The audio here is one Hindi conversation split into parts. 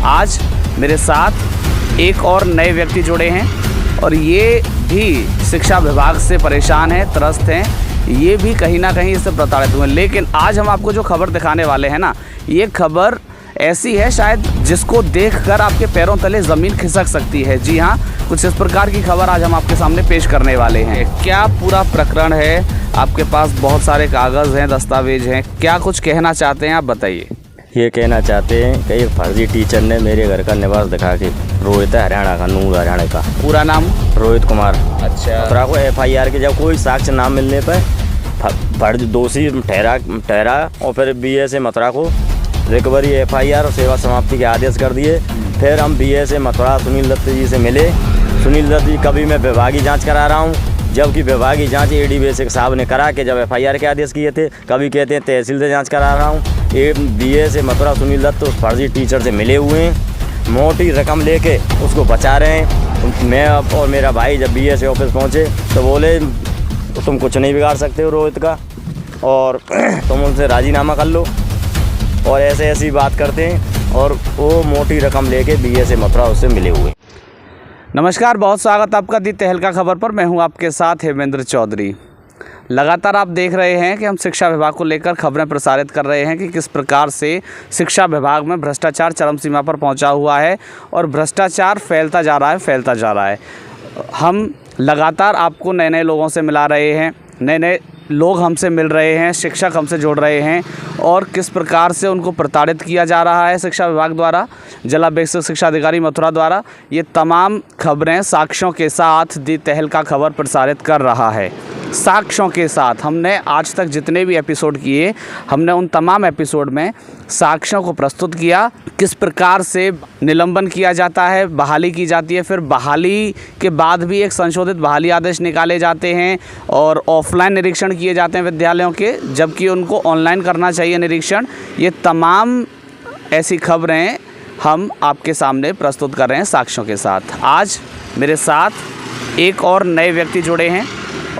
आज मेरे साथ एक और नए व्यक्ति जुड़े हैं और ये भी शिक्षा विभाग से परेशान हैं, त्रस्त हैं। ये भी कहीं ना कहीं इससे प्रताड़ित हुए। लेकिन आज हम आपको जो खबर दिखाने वाले हैं ना, ये खबर ऐसी है शायद जिसको देखकर आपके पैरों तले ज़मीन खिसक सकती है। जी हाँ, कुछ इस प्रकार की खबर आज हम आपके सामने पेश करने वाले हैं। क्या पूरा प्रकरण है? आपके पास बहुत सारे कागज़ हैं, दस्तावेज हैं, क्या कुछ कहना चाहते हैं आप बताइए। ये कहना चाहते हैं कि एक फर्जी टीचर ने मेरे घर का निवास दिखा के, रोहित है हरियाणा का, नूर हरियाणा का। पूरा नाम? रोहित कुमार। अच्छा। मथुरा को FIR के जब कोई साक्ष्य ना मिलने पर फर्ज दोषी ठहरा और फिर BA मथुरा को रिकवरी FIR और सेवा समाप्ति के आदेश कर दिए। फिर हम BA मथुरा सुनील दत्त जी से मिले। सुनील दत्त जी कभी मैं विभागीय जाँच करा रहा हूँ, जबकि विभागीय जांच AD बेसिक साहब ने करा के जब FIR के आदेश किए थे। कभी कहते हैं तहसील से जांच करा रहा हूँ। BA मथुरा सुनील दत्त उस फर्जी टीचर से मिले हुए हैं, मोटी रकम लेके उसको बचा रहे हैं। मैं और मेरा भाई जब BA ऑफिस पहुँचे तो बोले तुम कुछ नहीं बिगाड़ सकते हो रोहित का, और तुम उनसे राजीनामा कर लो, और ऐसी बात करते हैं। और वो मोटी रकम लेके BA मथुरा उससे मिले हुए। नमस्कार, बहुत स्वागत आपका दी तहलका खबर पर। मैं हूं आपके साथ हेमेंद्र चौधरी। लगातार आप देख रहे हैं कि हम शिक्षा विभाग को लेकर खबरें प्रसारित कर रहे हैं कि किस प्रकार से शिक्षा विभाग में भ्रष्टाचार चरम सीमा पर पहुंचा हुआ है और भ्रष्टाचार फैलता जा रहा है। हम लगातार आपको नए नए लोगों से मिला रहे हैं, नए लोग हमसे मिल रहे हैं, शिक्षक हमसे जुड़ रहे हैं और किस प्रकार से उनको प्रताड़ित किया जा रहा है शिक्षा विभाग द्वारा, जिला बेसिक शिक्षा अधिकारी मथुरा द्वारा। ये तमाम खबरें साक्ष्यों के साथ दी तहलका खबर प्रसारित कर रहा है। साक्ष्यों के साथ हमने आज तक जितने भी एपिसोड किए, हमने उन तमाम एपिसोड में साक्ष्यों को प्रस्तुत किया। किस प्रकार से निलंबन किया जाता है, बहाली की जाती है, फिर बहाली के बाद भी एक संशोधित बहाली आदेश निकाले जाते हैं और ऑफलाइन निरीक्षण किए जाते हैं विद्यालयों के, जबकि उनको ऑनलाइन करना चाहिए निरीक्षण। ये तमाम ऐसी खबरें हम आपके सामने प्रस्तुत कर रहे हैं साक्ष्यों के साथ। आज मेरे साथ एक और नए व्यक्ति जुड़े हैं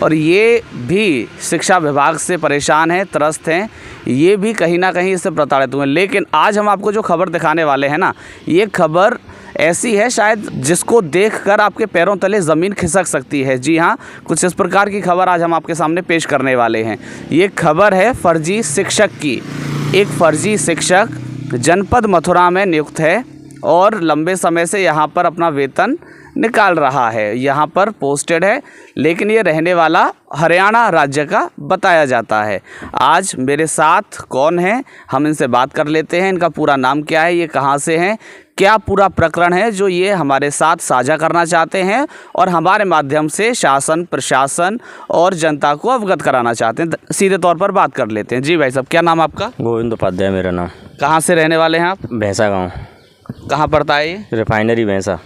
और ये भी शिक्षा विभाग से परेशान हैं, त्रस्त हैं। ये भी कहीं ना कहीं इससे प्रताड़ित हुए। लेकिन आज हम आपको जो खबर दिखाने वाले हैं ना, ये खबर ऐसी है शायद जिसको देखकर आपके पैरों तले ज़मीन खिसक सकती है। जी हाँ, कुछ इस प्रकार की खबर आज हम आपके सामने पेश करने वाले हैं। ये खबर है फर्जी शिक्षक की। एक फर्जी शिक्षक जनपद मथुरा में नियुक्त है और लंबे समय से यहाँ पर अपना वेतन निकाल रहा है, यहाँ पर पोस्टेड है, लेकिन ये रहने वाला हरियाणा राज्य का बताया जाता है। आज मेरे साथ कौन है, हम इनसे बात कर लेते हैं। इनका पूरा नाम क्या है, ये कहाँ से हैं, क्या पूरा प्रकरण है जो ये हमारे साथ साझा करना चाहते हैं और हमारे माध्यम से शासन, प्रशासन और जनता को अवगत कराना चाहते हैं। सीधे तौर पर बात कर लेते हैं। जी भाई साहब, क्या नाम आपका? गोविंद उपाध्याय मेरा नाम। कहाँ से रहने वाले हैं आप? भैंसा गाँव। कहाँ पड़ता है ये? रिफाइनरी भैंसा।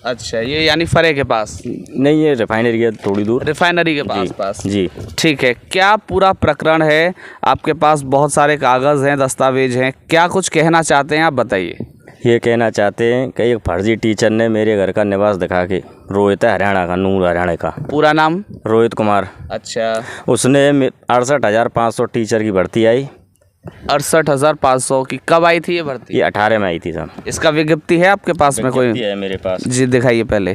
अच्छा, ये यानी फरे के पास? नहीं, ये रिफाइनरी के थोड़ी दूर। रिफाइनरी के पास जी। ठीक है। क्या पूरा प्रकरण है? आपके पास बहुत सारे कागज़ हैं, दस्तावेज हैं, क्या कुछ कहना चाहते हैं आप बताइए। ये कहना चाहते हैं कि एक फर्जी टीचर ने मेरे घर का निवास दिखा के, रोहित है हरियाणा का, नूर हरियाणा का। पूरा नाम? रोहित कुमार। अच्छा। उसने 68,500 टीचर की भर्ती आई। 68,500 की कब आई थी ये भर्ती? ये 18 में आई थी सर। इसका विज्ञप्ति है आपके पास में कोई? है मेरे पास। जी दिखाइए पहले।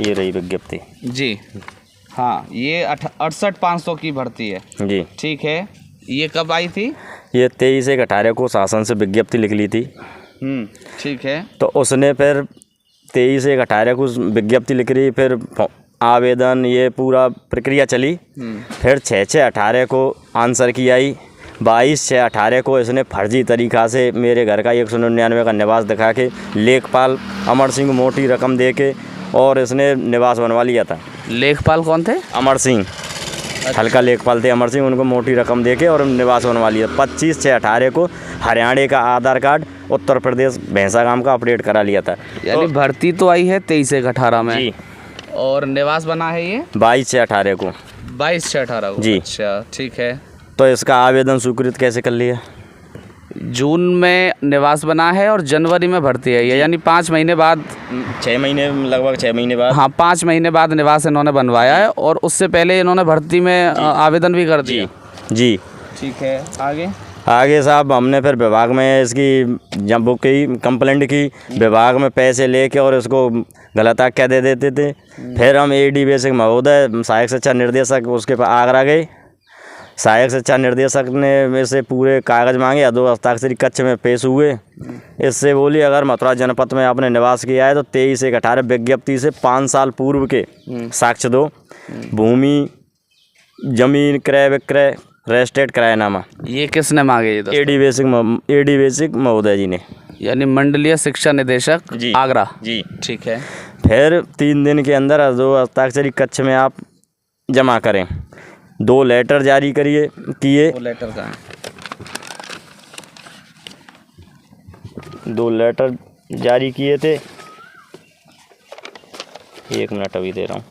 ये रही विज्ञप्ति जी। हाँ, ये 68,500 की भर्ती है जी। ठीक है। ये कब आई थी? ये 23/1/18 को शासन से विज्ञप्ति लिख ली थी। ठीक है। तो उसने फिर 23/1/18 को विज्ञप्ति लिख रही, फिर आवेदन, ये पूरा प्रक्रिया चली। फिर 6/6/18 को आंसर की आई। 22/6/18 को इसने फर्जी तरीक़ा से मेरे घर का 199 का निवास दिखा के, लेखपाल अमर सिंह मोटी रकम दे के, और इसने निवास बनवा लिया था। लेखपाल कौन थे? अमर सिंह। हल्का लेखपाल थे अमर सिंह, उनको मोटी रकम दे के और निवास बनवा लिया। 25/6/18 को हरियाणा का आधार कार्ड उत्तर प्रदेश भैंसा गाँव का अपडेट करा लिया था। यानी भर्ती तो आई है 23/1/18 में जी, और निवास बना है ये 22/6/18 को। 22/6/18 को? जी। अच्छा ठीक है। तो इसका आवेदन स्वीकृत कैसे कर लिया? जून में निवास बना है और जनवरी में भर्ती है ये, यानी 5 महीने बाद, 6 महीने, लगभग 6 महीने बाद। हाँ, 5 महीने बाद निवास इन्होंने बनवाया है और उससे पहले इन्होंने भर्ती में आवेदन भी कर दिया। जी। ठीक है, आगे? आगे साहब हमने फिर विभाग में इसकी जब बुक की कंप्लेंट की, विभाग में पैसे लेके और इसको गलत आख्या दे देते थे। फिर हम AD बेसिक महोदय सहायक शिक्षा निर्देशक उसके पास आगरा गए। सहायक शिक्षा निर्देशक ने में से पूरे कागज़ मांगे, 2 हस्ताक्षरी कक्ष में पेश हुए। इससे बोली अगर मथुरा जनपद में आपने निवास किया है तो 23/1/18 विज्ञप्ति से 5 साल पूर्व के साक्ष्य दो। भूमि, जमीन, क्रय विक्रय, रजिस्ट्रेड किरायानामा। ये किसने मांगे ये AD बेसिक महोदय जी ने, यानी मंडलीय शिक्षा निदेशक जी आगरा जी। ठीक है। फिर 3 दिन के अंदर 2 हस्ताक्षरी कक्ष में आप जमा करें। 2 लेटर जारी किए। वो लेटर का है 2 लेटर जारी किए थे। 1 मिनट अभी दे रहा हूँ।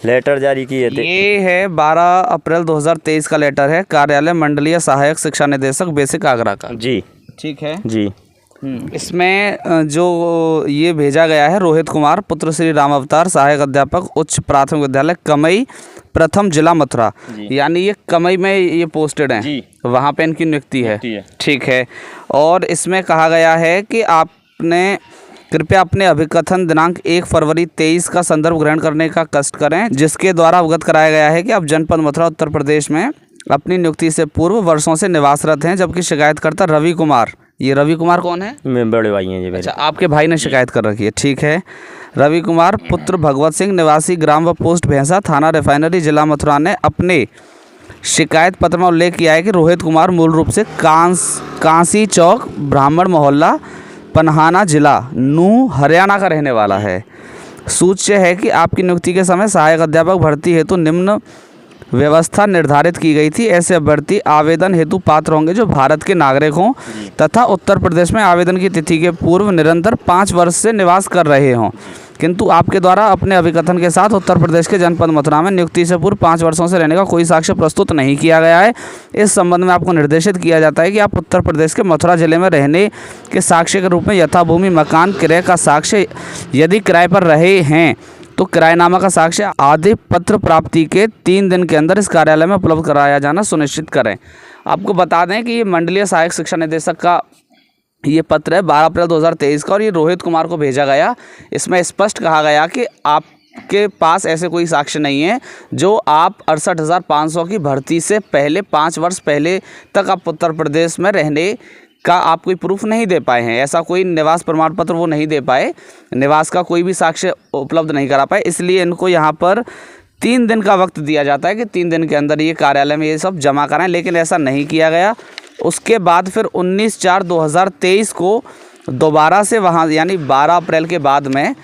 लेटर जारी किए थे। ये है 12 अप्रैल 2023 का लेटर है, कार्यालय मंडलीय सहायक शिक्षा निदेशक बेसिक आगरा का। जी ठीक है जी। इसमें जो ये भेजा गया है, रोहित कुमार पुत्र श्री राम अवतार, सहायक अध्यापक उच्च प्राथमिक विद्यालय कमई, प्रथम जिला मथुरा। यानी ये कमई में ये पोस्टेड हैं जी। वहाँ पे इनकी नियुक्ति है। नियुक्ति है। ठीक है। और इसमें कहा गया है कि आपने कृपया अपने अभिकथन दिनांक 1 फरवरी 23 का संदर्भ ग्रहण करने का कष्ट करें, जिसके द्वारा अवगत कराया गया है कि आप जनपद मथुरा उत्तर प्रदेश में अपनी नियुक्ति से पूर्व वर्षों से निवासरत हैं, जबकि शिकायतकर्ता रवि कुमार, ये रवि कुमार कौन है? मेरे बड़े भाई हैं जी मेरे। अच्छा, आपके भाई ने शिकायत कर रखी है। ठीक है। रवि कुमार पुत्र भगवत सिंह निवासी ग्राम व पोस्ट भैंसा, थाना रिफाइनरी, जिला मथुरा ने अपने शिकायत पत्र में उल्लेख किया है कि रोहित कुमार मूल रूप से कांसी चौक ब्राह्मण मोहल्ला पन्हाना जिला नू हरियाणा का रहने वाला है। सूच्य है कि आपकी नियुक्ति के समय सहायक अध्यापक भर्ती हेतु निम्न व्यवस्था निर्धारित की गई थी। ऐसे अभ्यर्थी आवेदन हेतु पात्र होंगे जो भारत के नागरिक हों तथा उत्तर प्रदेश में आवेदन की तिथि के पूर्व निरंतर 5 वर्ष से निवास कर रहे हों, किंतु आपके द्वारा अपने अभिकथन के साथ उत्तर प्रदेश के जनपद मथुरा में नियुक्ति से पूर्व 5 वर्षों से रहने का कोई साक्ष्य प्रस्तुत नहीं किया गया है। इस संबंध में आपको निर्देशित किया जाता है कि आप उत्तर प्रदेश के मथुरा जिले में रहने के साक्ष्य के रूप में यथाभूमि मकान क्रय का साक्ष्य, यदि किराए पर रहे हैं तो किरायनामा का साक्ष्य आदि पत्र प्राप्ति के 3 दिन के अंदर इस कार्यालय में उपलब्ध कराया जाना सुनिश्चित करें। आपको बता दें कि ये मंडलीय सहायक शिक्षा निदेशक का ये पत्र है 12 अप्रैल 2023 का, और ये रोहित कुमार को भेजा गया। इसमें स्पष्ट कहा गया कि आपके पास ऐसे कोई साक्ष्य नहीं है जो आप 68,500 की भर्ती से पहले 5 वर्ष पहले तक आप उत्तर प्रदेश में रहने का आप कोई प्रूफ नहीं दे पाए हैं। ऐसा कोई निवास प्रमाण पत्र वो नहीं दे पाए, निवास का कोई भी साक्ष्य उपलब्ध नहीं करा पाए। इसलिए इनको यहाँ पर 3 दिन का वक्त दिया जाता है कि 3 दिन के अंदर ये कार्यालय में ये सब जमा कराएं, लेकिन ऐसा नहीं किया गया। उसके बाद फिर 19/4/2023 को दोबारा से वहाँ, यानी 12 अप्रैल के बाद में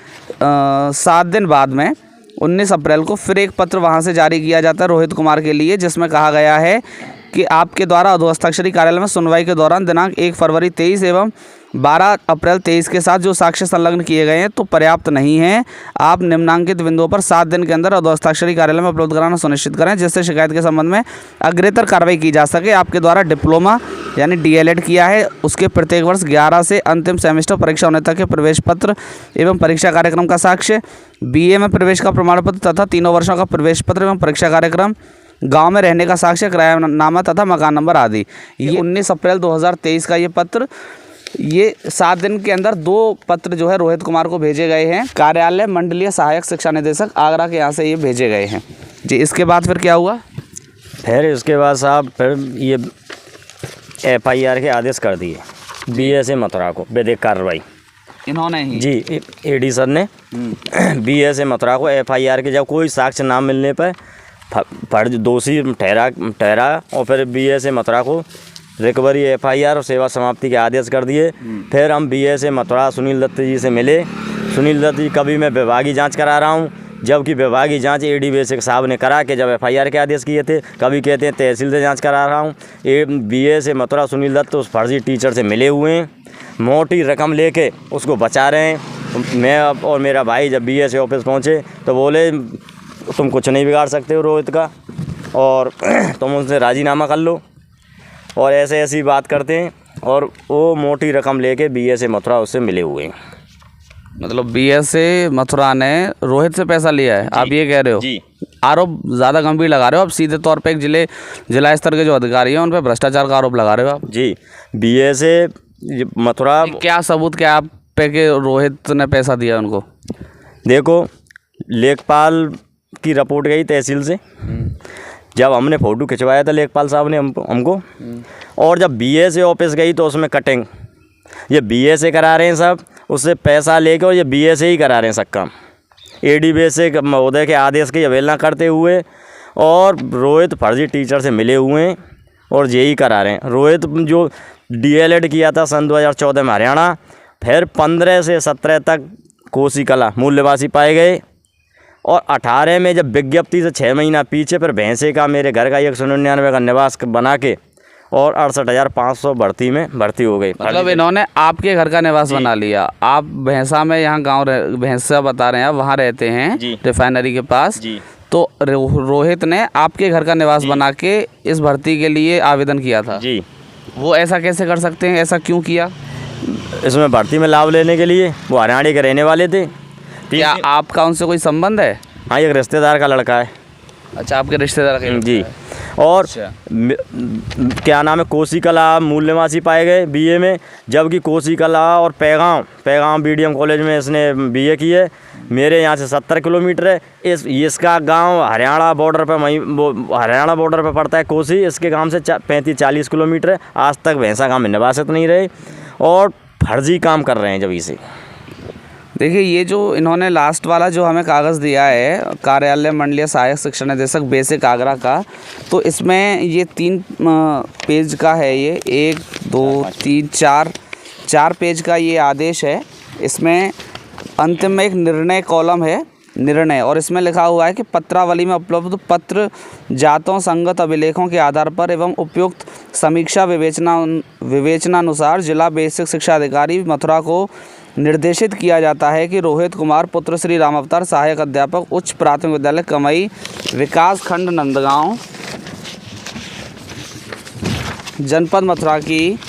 7 दिन बाद में 19 अप्रैल को फिर एक पत्र वहाँ से जारी किया जाता है रोहित कुमार के लिए, जिसमें कहा गया है कि आपके द्वारा अधोहस्ताक्षरी कार्यालय में सुनवाई के दौरान दिनांक 1 फरवरी 23 एवं 12 अप्रैल 23 के साथ जो साक्ष्य संलग्न किए गए हैं तो पर्याप्त नहीं है। आप निम्नांकित बिंदुओं पर 7 दिन के अंदर अधोहस्ताक्षरी कार्यालय में उपलब्ध कराना सुनिश्चित करें, जिससे शिकायत के संबंध में अग्रेतर कार्रवाई की जा सके। आपके द्वारा डिप्लोमा यानी DLED किया है, उसके प्रत्येक वर्ष 11 से अंतिम सेमेस्टर परीक्षा होने तक के प्रवेश पत्र एवं परीक्षा कार्यक्रम का साक्ष्य, BA में प्रवेश का प्रमाण पत्र तथा 3 वर्षों का प्रवेश पत्र एवं परीक्षा कार्यक्रम, गांव में रहने का साक्ष्य, किरायानामा तथा मकान नंबर आदि। ये 19 अप्रैल 2023 का ये पत्र, ये 7 दिन के अंदर 2 पत्र जो है रोहित कुमार को भेजे गए हैं। कार्यालय मंडलीय सहायक शिक्षा निदेशक आगरा के यहाँ से ये भेजे गए हैं जी। इसके बाद फिर क्या हुआ? फिर इसके बाद साहब फिर ये FIR के आदेश कर दिए BSA मथुरा को, विधिक कार्रवाई इन्होंने ही जी AD सर ने BSA मथुरा को FIR के जब कोई साक्ष्य ना मिलने पर फर्ज दोषी ठहरा और फिर BSA मथुरा को रिकवरी FIR और सेवा समाप्ति के आदेश कर दिए। फिर हम BSA मथुरा सुनील दत्त जी से मिले। सुनील दत्त जी, कभी मैं विभागीय जांच करा रहा हूं, जबकि विभागीय जांच AD बेसिक साहब ने करा के जब FIR के आदेश किए थे। कभी कहते हैं तहसील से जांच करा रहा हूँ। BSA मथुरा सुनील दत्त उस फर्जी टीचर से मिले हुए हैं, मोटी रकम लेके उसको बचा रहे हैं। मैं और मेरा भाई जब BSA ऑफिस पहुँचे तो बोले तुम कुछ नहीं बिगाड़ सकते हो रोहित का, और तुम उनसे राजीनामा कर लो, और ऐसे ऐसी बात करते हैं। और वो मोटी रकम लेके BSA मथुरा उससे मिले हुए हैं। मतलब BSA मथुरा ने रोहित से पैसा लिया है, आप ये कह रहे हो? जी। आरोप ज़्यादा गंभीर लगा रहे हो आप, सीधे तौर पे एक जिला स्तर के जो अधिकारी हैं उन पर भ्रष्टाचार का आरोप लगा रहे हो आप। जी, बीएसए मथुरा। क्या सबूत क्या आप पे कि रोहित ने पैसा दिया उनको? देखो, लेखपाल की रिपोर्ट गई तहसील से, जब हमने फ़ोटो खिंचवाया था लेखपाल साहब ने हमको, और जब बीएसए ऑफिस गई तो उसमें कटिंग, ये बीएसए करा रहे हैं सब, उससे पैसा लेके, और ये बीएसए ही करा रहे हैं सब काम, एडीबीएसए महोदय के आदेश की अवहेलना करते हुए। और रोहित फर्जी टीचर से मिले हुए हैं और यही करा रहे हैं। रोहित जो डीएलएड किया था सन 2014 में हरियाणा, फिर 15 से 17 तक कोसी कला मूल्यवासी पाए गए, और 18 में जब विज्ञप्ति से 6 महीना पीछे फिर भैंसे का मेरे घर का 199 का निवास बना के और 68,500 भर्ती हो गई। मतलब इन्होंने आपके घर का निवास बना लिया। आप भैंसा में, यहाँ गांव भैंसा बता रहे हैं आप, वहाँ रहते हैं रिफाइनरी के पास जी। तो रोहित ने आपके घर का निवास बना के इस भर्ती के लिए आवेदन किया था जी। वो ऐसा कैसे कर सकते हैं, ऐसा क्यों किया? इसमें भर्ती में लाभ लेने के लिए, वो हरियाणा के रहने वाले थे। क्या आपका उनसे कोई संबंध है? हाँ, एक रिश्तेदार का लड़का है। अच्छा, आपके रिश्तेदार का जी। और क्या नाम है, कोसी कला मूल्यवासी पाए गए बीए में, जबकि कोसी कला और पैगाम बीडीएम कॉलेज में इसने बीए की है। मेरे यहाँ से 70 किलोमीटर है। इसका गांव हरियाणा बॉर्डर पे, हरियाणा बॉर्डर पे पड़ता है कोसी। इसके गांव से 35-40 किलोमीटर है। आज तक भैंसा गांव में निवासित नहीं रहे और फर्जी काम कर रहे हैं जब से। देखिए, ये जो इन्होंने लास्ट वाला जो हमें कागज़ दिया है कार्यालय मंडलीय सहायक शिक्षा निदेशक बेसिक आगरा का, तो इसमें ये 3 पेज का है। ये 1 2 3 4 पेज का ये आदेश है। इसमें अंतिम में एक निर्णय कॉलम है, निर्णय, और इसमें लिखा हुआ है कि पत्रावली में उपलब्ध पत्र जातों संगत अभिलेखों के आधार पर एवं उपयुक्त समीक्षा विवेचनानुसार जिला बेसिक शिक्षा अधिकारी मथुरा को निर्देशित किया जाता है कि रोहित कुमार पुत्र श्री राम अवतार सहायक अध्यापक उच्च प्राथमिक विद्यालय कमई विकास खंड नंदगांव जनपद मथुरा की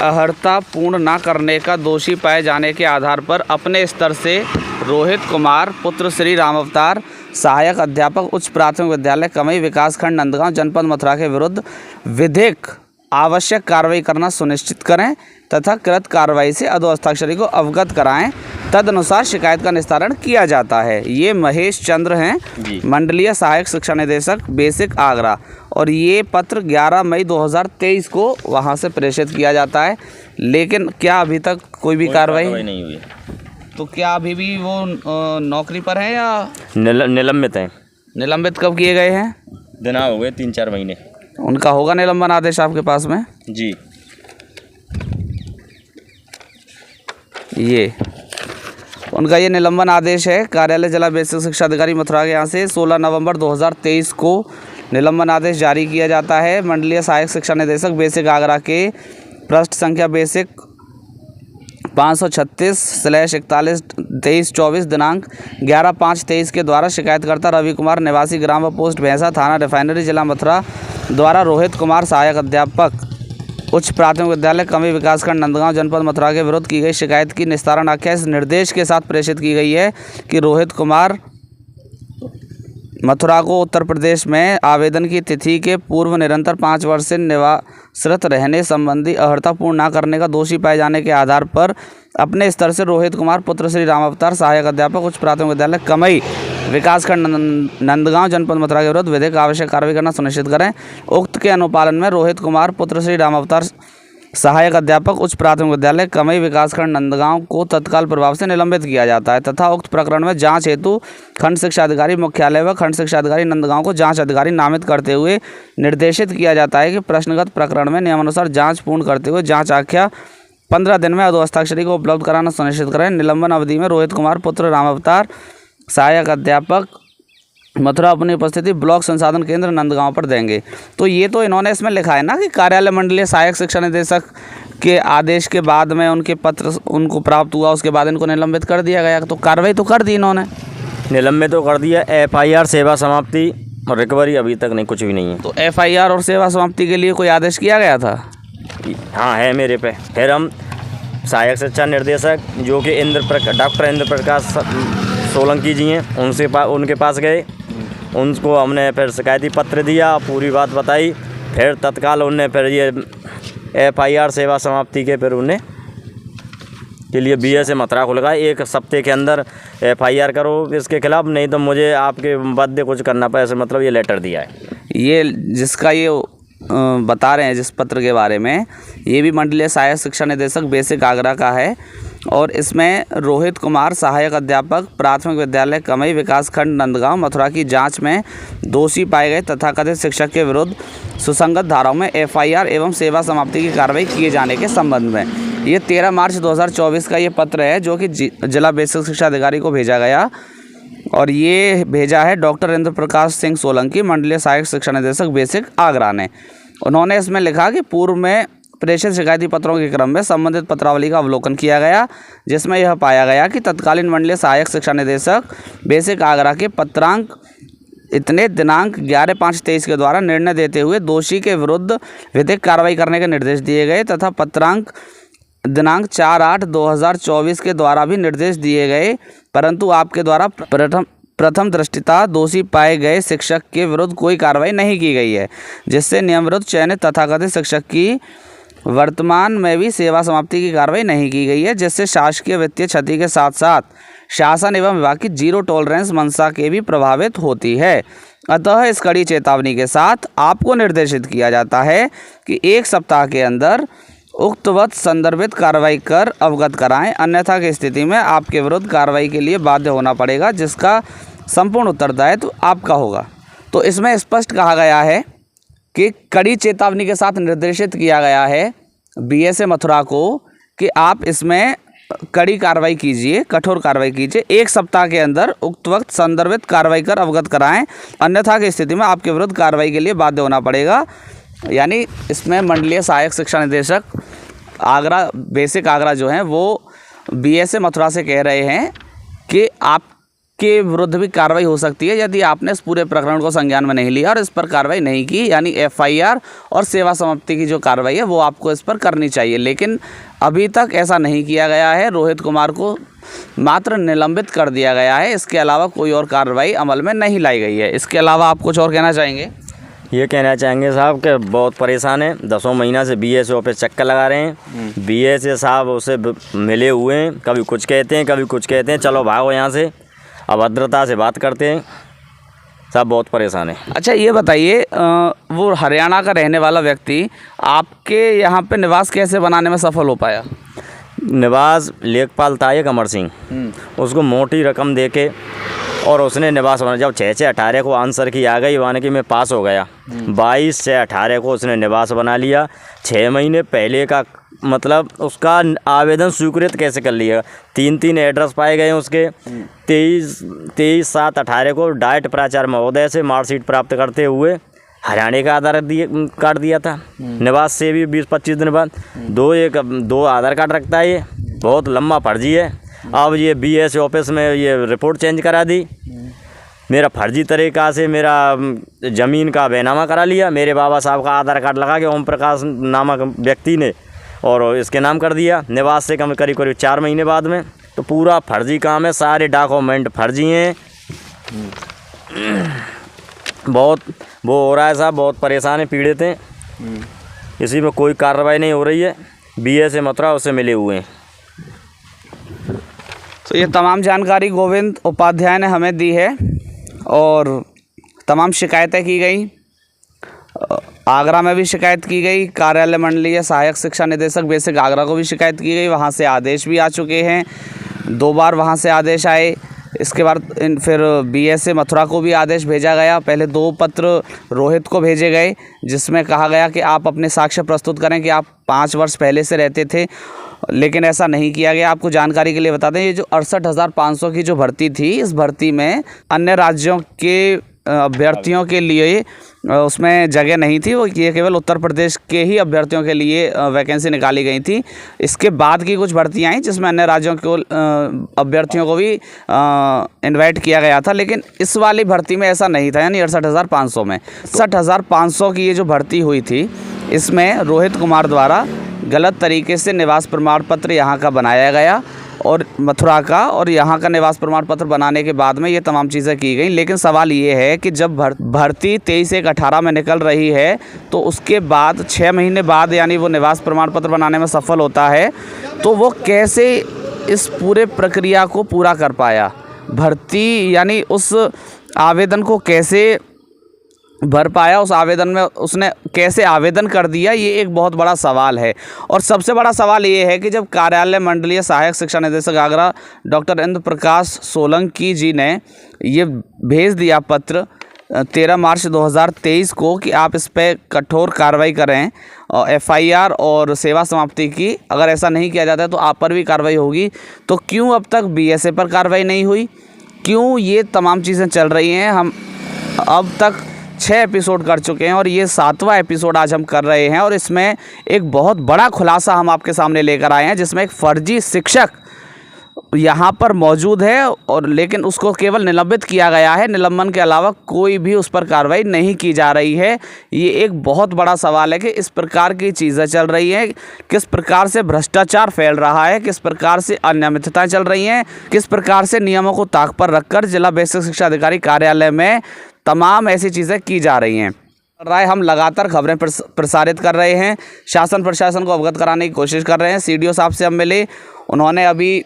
अर्हता पूर्ण न करने का दोषी पाए जाने के आधार पर अपने स्तर से रोहित कुमार पुत्र श्री राम अवतार सहायक अध्यापक उच्च प्राथमिक विद्यालय कमई विकास खंड नंदगांव जनपद मथुरा के विरुद्ध विधिक आवश्यक कार्रवाई करना सुनिश्चित करें तथा कृत कार्रवाई से अधोहस्ताक्षरी को अवगत कराएं। तदनुसार शिकायत का निस्तारण किया जाता है। ये महेश चंद्र हैं, मंडलीय सहायक शिक्षा निदेशक बेसिक आगरा, और ये पत्र 11 मई 2023 को वहाँ से प्रेषित किया जाता है। लेकिन क्या अभी तक कोई भी कार्रवाई नहीं हुई? तो क्या अभी भी वो नौकरी पर हैं या निलंबित हैं? निलंबित कब किए गए हैं? दिन हो गए 3-4 महीने। उनका होगा निलंबन आदेश आपके पास में? जी। ये उनका ये निलंबन आदेश है। कार्यालय जिला बेसिक शिक्षा अधिकारी मथुरा के यहाँ से 16 नवंबर 2023 को निलंबन आदेश जारी किया जाता है। मंडलीय सहायक शिक्षा निदेशक बेसिक आगरा के पृष्ठ संख्या बेसिक 536/41-23-24 दिनांक 11/5-23 के द्वारा शिकायतकर्ता रवि कुमार निवासी ग्राम पोस्ट भैंसा थाना रिफाइनरी जिला मथुरा द्वारा रोहित कुमार सहायक अध्यापक उच्च प्राथमिक विद्यालय कमी विकासखंड नंदगांव जनपद मथुरा के विरुद्ध की गई शिकायत की निस्तारण आख्या इस निर्देश के साथ प्रेषित की गई है कि रोहित कुमार मथुरा को उत्तर प्रदेश में आवेदन की तिथि के पूर्व निरंतर 5 वर्ष से निवासरत रहने संबंधी अर्हता पूर्ण न करने का दोषी पाए जाने के आधार पर अपने स्तर से रोहित कुमार पुत्र श्री राम अवतार सहायक अध्यापक उच्च प्राथमिक विद्यालय कमई विकासखंड नंदगांव जनपद मथुरा के विरुद्ध विधिक आवश्यक कार्रवाई करना सुनिश्चित करें। उक्त के अनुपालन में रोहित कुमार पुत्र श्री राम अवतार सहायक अध्यापक उच्च प्राथमिक विद्यालय कमई विकासखंड नंदगांव को तत्काल प्रभाव से निलंबित किया जाता है तथा उक्त प्रकरण में जांच हेतु खंड शिक्षा अधिकारी मुख्यालय व खंड शिक्षा अधिकारी नंदगांव को जांच अधिकारी नामित करते हुए निर्देशित किया जाता है कि प्रश्नगत प्रकरण में नियमानुसार जांच पूर्ण करते हुए जांच आख्या 15 दिन में अधोहस्ताक्षरी को उपलब्ध कराना सुनिश्चित करें। निलंबन अवधि में रोहित कुमार पुत्र राम अवतार सहायक अध्यापक मथुरा अपनी उपस्थिति ब्लॉक संसाधन केंद्र नंदगांव पर देंगे। तो ये तो इन्होंने इसमें लिखा है ना कि कार्यालय मंडलीय सहायक शिक्षा निदेशक के आदेश के बाद में उनके पत्र उनको प्राप्त हुआ, उसके बाद इनको निलंबित कर दिया गया। तो कार्रवाई तो कर दी इन्होंने, निलंबित तो कर दिया। FIR सेवा समाप्ति और रिकवरी अभी तक नहीं, कुछ भी नहीं है। तो FIR और सेवा समाप्ति के लिए कोई आदेश किया गया था? हाँ है मेरे पे। फिर हम सहायक शिक्षा निर्देशक जो कि डॉक्टर इंद्र प्रकाश सोलंकी जी हैं उनके पास गए। उनको हमने फिर शिकायती पत्र दिया, पूरी बात बताई। फिर तत्काल उनने फिर ये FIR सेवा समाप्ति के फिर उन्हें के लिए BSA मथुरा को लगा 1 हफ्ते के अंदर FIR करो इसके खिलाफ, नहीं तो मुझे आपके बदले कुछ करना पड़े, ऐसे मतलब ये लेटर दिया है। ये जिसका ये बता रहे हैं जिस पत्र के बारे में, ये भी मंडलीय सहायक शिक्षा निदेशक बेसिक आगरा का है और इसमें रोहित कुमार सहायक अध्यापक प्राथमिक विद्यालय कमई विकासखंड नंदगांव मथुरा की जांच में दोषी पाए गए तथाकथित शिक्षक के विरुद्ध सुसंगत धाराओं में FIR एवं सेवा समाप्ति की कार्रवाई किए जाने के संबंध में ये 13 मार्च 2024 का ये पत्र है जो कि जिला बेसिक शिक्षा अधिकारी को भेजा गया और ये भेजा है डॉक्टर इंद्र प्रकाश सिंह सोलंकी मंडलीय सहायक शिक्षा निदेशक बेसिक आगरा ने। उन्होंने इसमें लिखा कि पूर्व में प्रेषित शिकायती पत्रों के क्रम में संबंधित पत्रावली का अवलोकन किया गया जिसमें यह पाया गया कि तत्कालीन मंडलीय सहायक शिक्षा निदेशक बेसिक आगरा के पत्रांक इतने दिनांक 11/5/23 के द्वारा निर्णय देते हुए दोषी के विरुद्ध विधिक कार्रवाई करने के निर्देश दिए गए तथा पत्रांक दिनांक 4/8/2024 के द्वारा भी निर्देश दिए गए, परंतु आपके द्वारा प्रथम दृष्टिता दोषी पाए गए शिक्षक के विरुद्ध कोई कार्रवाई नहीं की गई है, जिससे नियम विरुद्ध चयनित तथाकथित शिक्षक की वर्तमान में भी सेवा समाप्ति की कार्रवाई नहीं की गई है, जिससे शासकीय वित्तीय क्षति के साथ साथ शासन एवं विभाग की जीरो टॉलरेंस मंशा के भी प्रभावित होती है। अतः इस कड़ी चेतावनी के साथ आपको निर्देशित किया जाता है कि 1 सप्ताह के अंदर उक्तवत संदर्भित कार्रवाई कर अवगत कराएं, अन्यथा की स्थिति में आपके विरुद्ध कार्रवाई के लिए बाध्य होना पड़ेगा जिसका संपूर्ण उत्तरदायित्व आपका होगा। तो इसमें स्पष्ट कहा गया है कि कड़ी चेतावनी के साथ निर्देशित किया गया है BSA मथुरा को कि आप इसमें कड़ी कार्रवाई कीजिए, कठोर कार्रवाई कीजिए, 1 सप्ताह के अंदर उक्त वक्त संदर्भित कार्रवाई कर अवगत कराएं, अन्यथा की स्थिति में आपके विरुद्ध कार्रवाई के लिए बाध्य होना पड़ेगा। यानी इसमें मंडलीय सहायक शिक्षा निदेशक आगरा बेसिक आगरा जो हैं वो BSA मथुरा से कह रहे हैं कि आपके विरुद्ध भी कार्रवाई हो सकती है यदि आपने इस पूरे प्रकरण को संज्ञान में नहीं लिया और इस पर कार्रवाई नहीं की, यानी FIR और सेवा समाप्ति की जो कार्रवाई है वो आपको इस पर करनी चाहिए। लेकिन अभी तक ऐसा नहीं किया गया है, रोहित कुमार को मात्र निलंबित कर दिया गया है, इसके अलावा कोई और कार्रवाई अमल में नहीं लाई गई है। इसके अलावा आप कुछ और कहना चाहेंगे? ये कहना चाहेंगे साहब कि बहुत परेशान हैं, 10 महीना से BSA ऑफिस चक्कर लगा रहे हैं। BSA साहब उसे मिले हुए हैं, कभी कुछ कहते हैं कभी कुछ कहते हैं, चलो भागो यहाँ से, अभद्रता से बात करते हैं, सब बहुत परेशान है। अच्छा ये बताइए, वो हरियाणा का रहने वाला व्यक्ति आपके यहाँ पे निवास कैसे बनाने में सफल हो पाया? निवास लेखपाल था एक अमर सिंह, उसको मोटी रकम दे के और उसने निवास बना। जब 6/6/18 को आंसर की आ गई यानी कि मैं पास हो गया, 22/6/18 को उसने निवास बना लिया। 6 महीने पहले का मतलब उसका आवेदन स्वीकृत कैसे कर लिया? 3 एड्रेस पाए गए उसके। 23/7/18 को डाइट प्राचार्य महोदय से मार्कशीट प्राप्त करते हुए हरियाणा का आधार कार्ड दिया था। निवास से भी 20-25 दिन बाद 2 आधार कार्ड रखता है, ये बहुत लंबा फर्जी है। अब ये BSA ऑफिस में ये रिपोर्ट चेंज करा दी, मेरा फर्जी तरीका से मेरा ज़मीन का बैनामा करा लिया, मेरे बाबा साहब का आधार कार्ड लगा के ओम प्रकाश नामक व्यक्ति ने और इसके नाम कर दिया। निवास से करीब 4 महीने बाद में, तो पूरा फर्जी काम है, सारे डॉक्यूमेंट फर्जी हैं। बहुत वो हो रहा है साहब, बहुत परेशान है, पीड़ित हैं, इसी में कोई कार्रवाई नहीं हो रही है। BSA मथुरा उससे मिले हुए हैं। तो ये तमाम जानकारी गोविंद उपाध्याय ने हमें दी है और तमाम शिकायतें की गई, आगरा में भी शिकायत की गई, कार्यालय मंडलीय सहायक शिक्षा निदेशक बेसिक आगरा को भी शिकायत की गई, वहाँ से आदेश भी आ चुके हैं, 2 बार वहाँ से आदेश आए। इसके बाद फिर BSA मथुरा को भी आदेश भेजा गया। पहले 2 पत्र रोहित को भेजे गए जिसमें कहा गया कि आप अपने साक्ष्य प्रस्तुत करें कि आप 5 वर्ष पहले से रहते थे, लेकिन ऐसा नहीं किया गया। आपको जानकारी के लिए बता दें, ये जो 68,500 की जो भर्ती थी, इस भर्ती में अन्य राज्यों के अभ्यर्थियों के लिए उसमें जगह नहीं थी, वो ये केवल उत्तर प्रदेश के ही अभ्यर्थियों के लिए वैकेंसी निकाली गई थी। इसके बाद की कुछ भर्तियाँ आई जिसमें अन्य राज्यों को अभ्यर्थियों को भी इनवाइट किया गया था, लेकिन इस वाली भर्ती में ऐसा नहीं था। यानी 68,500 में 68,500 की ये जो भर्ती हुई थी, इसमें रोहित कुमार द्वारा गलत तरीके से निवास प्रमाण पत्र यहाँ का बनाया गया और मथुरा का, और यहाँ का निवास प्रमाण पत्र बनाने के बाद में ये तमाम चीज़ें की गई। लेकिन सवाल ये है कि जब भर्ती 23/1/18 में निकल रही है तो उसके बाद 6 महीने बाद यानी वो निवास प्रमाण पत्र बनाने में सफल होता है, तो वो कैसे इस पूरे प्रक्रिया को पूरा कर पाया? भर्ती यानी उस आवेदन को कैसे भर पाया, उस आवेदन में उसने कैसे आवेदन कर दिया, ये एक बहुत बड़ा सवाल है। और सबसे बड़ा सवाल ये है कि जब कार्यालय मंडलीय सहायक शिक्षा निदेशक आगरा डॉक्टर इंद्र प्रकाश सोलंकी जी ने ये भेज दिया पत्र 13 मार्च 2023 को कि आप इस पर कठोर कार्रवाई करें और FIR और सेवा समाप्ति की, अगर ऐसा नहीं किया जाता है तो आप पर भी कार्रवाई होगी, तो क्यों अब तक BSA पर कार्रवाई नहीं हुई? क्यों ये तमाम चीज़ें चल रही हैं? हम अब तक 6 एपिसोड कर चुके हैं और ये 7वां एपिसोड आज हम कर रहे हैं, और इसमें एक बहुत बड़ा खुलासा हम आपके सामने लेकर आए हैं, जिसमें एक फर्जी शिक्षक यहाँ पर मौजूद है और लेकिन उसको केवल निलंबित किया गया है। निलंबन के अलावा कोई भी उस पर कार्रवाई नहीं की जा रही है। ये एक बहुत बड़ा सवाल है कि इस प्रकार की चीज़ें चल रही हैं, किस प्रकार से भ्रष्टाचार फैल रहा है, किस प्रकार से अनियमितताएं चल रही हैं, किस प्रकार से नियमों को ताक पर रखकर जिला बेसिक शिक्षा अधिकारी कार्यालय में तमाम ऐसी चीज़ें की जा रही हैं। राय हम लगातार खबरें प्रसारित कर रहे हैं, शासन प्रशासन को अवगत कराने की कोशिश कर रहे हैं। CDO साहब से हम मिले, उन्होंने अभी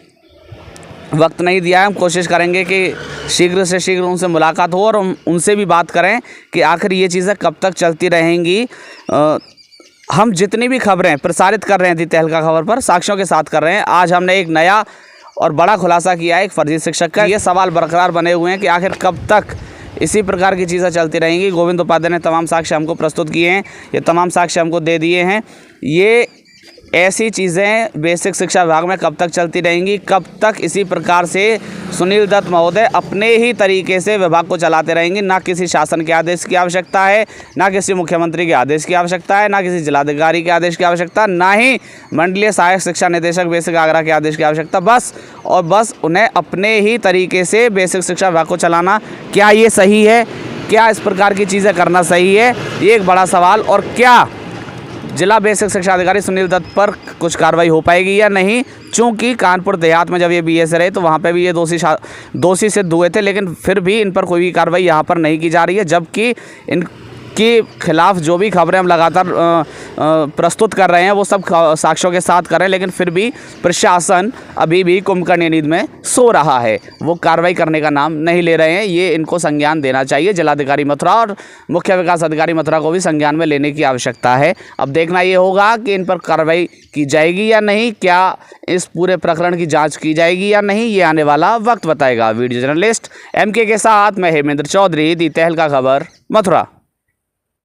वक्त नहीं दिया है। हम कोशिश करेंगे कि शीघ्र से शीघ्र उनसे मुलाकात हो और उनसे भी बात करें कि आखिर ये चीज़ें कब तक चलती रहेंगी। हम जितनी भी खबरें प्रसारित कर रहे हैं दी तहलका खबर पर साक्ष्यों के साथ कर रहे हैं। आज हमने एक नया और बड़ा खुलासा किया है एक फर्जी शिक्षक का। ये सवाल बरकरार बने हुए हैं कि आखिर कब तक इसी प्रकार की चीज़ें चलती रहेंगी। गोविंद उपाध्याय ने तमाम साक्ष्य हमको प्रस्तुत किए हैं, ये तमाम साक्ष्य हमको दे दिए हैं। ये ऐसी चीज़ें बेसिक शिक्षा विभाग में कब तक चलती रहेंगी? कब तक इसी प्रकार से सुनील दत्त महोदय अपने ही तरीके से विभाग को चलाते रहेंगे? ना किसी शासन के आदेश की आवश्यकता है, ना किसी मुख्यमंत्री के आदेश की आवश्यकता है, ना किसी जिलाधिकारी के आदेश की आवश्यकता, ना ही मंडलीय सहायक शिक्षा निदेशक बेसिक आगरा के आदेश की आवश्यकता। बस उन्हें अपने ही तरीके से बेसिक शिक्षा विभाग को चलाना, क्या ये सही है? क्या इस प्रकार की चीज़ें करना सही है? ये एक बड़ा सवाल। और क्या जिला बेसिक शिक्षा अधिकारी सुनील दत्त पर कुछ कार्रवाई हो पाएगी या नहीं? चूँकि कानपुर देहात में जब ये BSA रहे तो वहाँ पे भी ये दोषी सिद्ध हुए थे, लेकिन फिर भी इन पर कोई भी कार्रवाई यहाँ पर नहीं की जा रही है। जबकि इनके खिलाफ जो भी खबरें हम लगातार प्रस्तुत कर रहे हैं वो सब साक्ष्यों के साथ कर रहे हैं, लेकिन फिर भी प्रशासन अभी भी कुंभकर्ण नींद में सो रहा है। वो कार्रवाई करने का नाम नहीं ले रहे हैं। ये इनको संज्ञान देना चाहिए। जिलाधिकारी मथुरा और मुख्य विकास अधिकारी मथुरा को भी संज्ञान में लेने की आवश्यकता है। अब देखना ये होगा कि इन पर कार्रवाई की जाएगी या नहीं, क्या इस पूरे प्रकरण की जांच की जाएगी या नहीं, ये आने वाला वक्त बताएगा। वीडियो जर्नलिस्ट MK के साथ मैं हेमेंद्र चौधरी, दी तहलका खबर, मथुरा।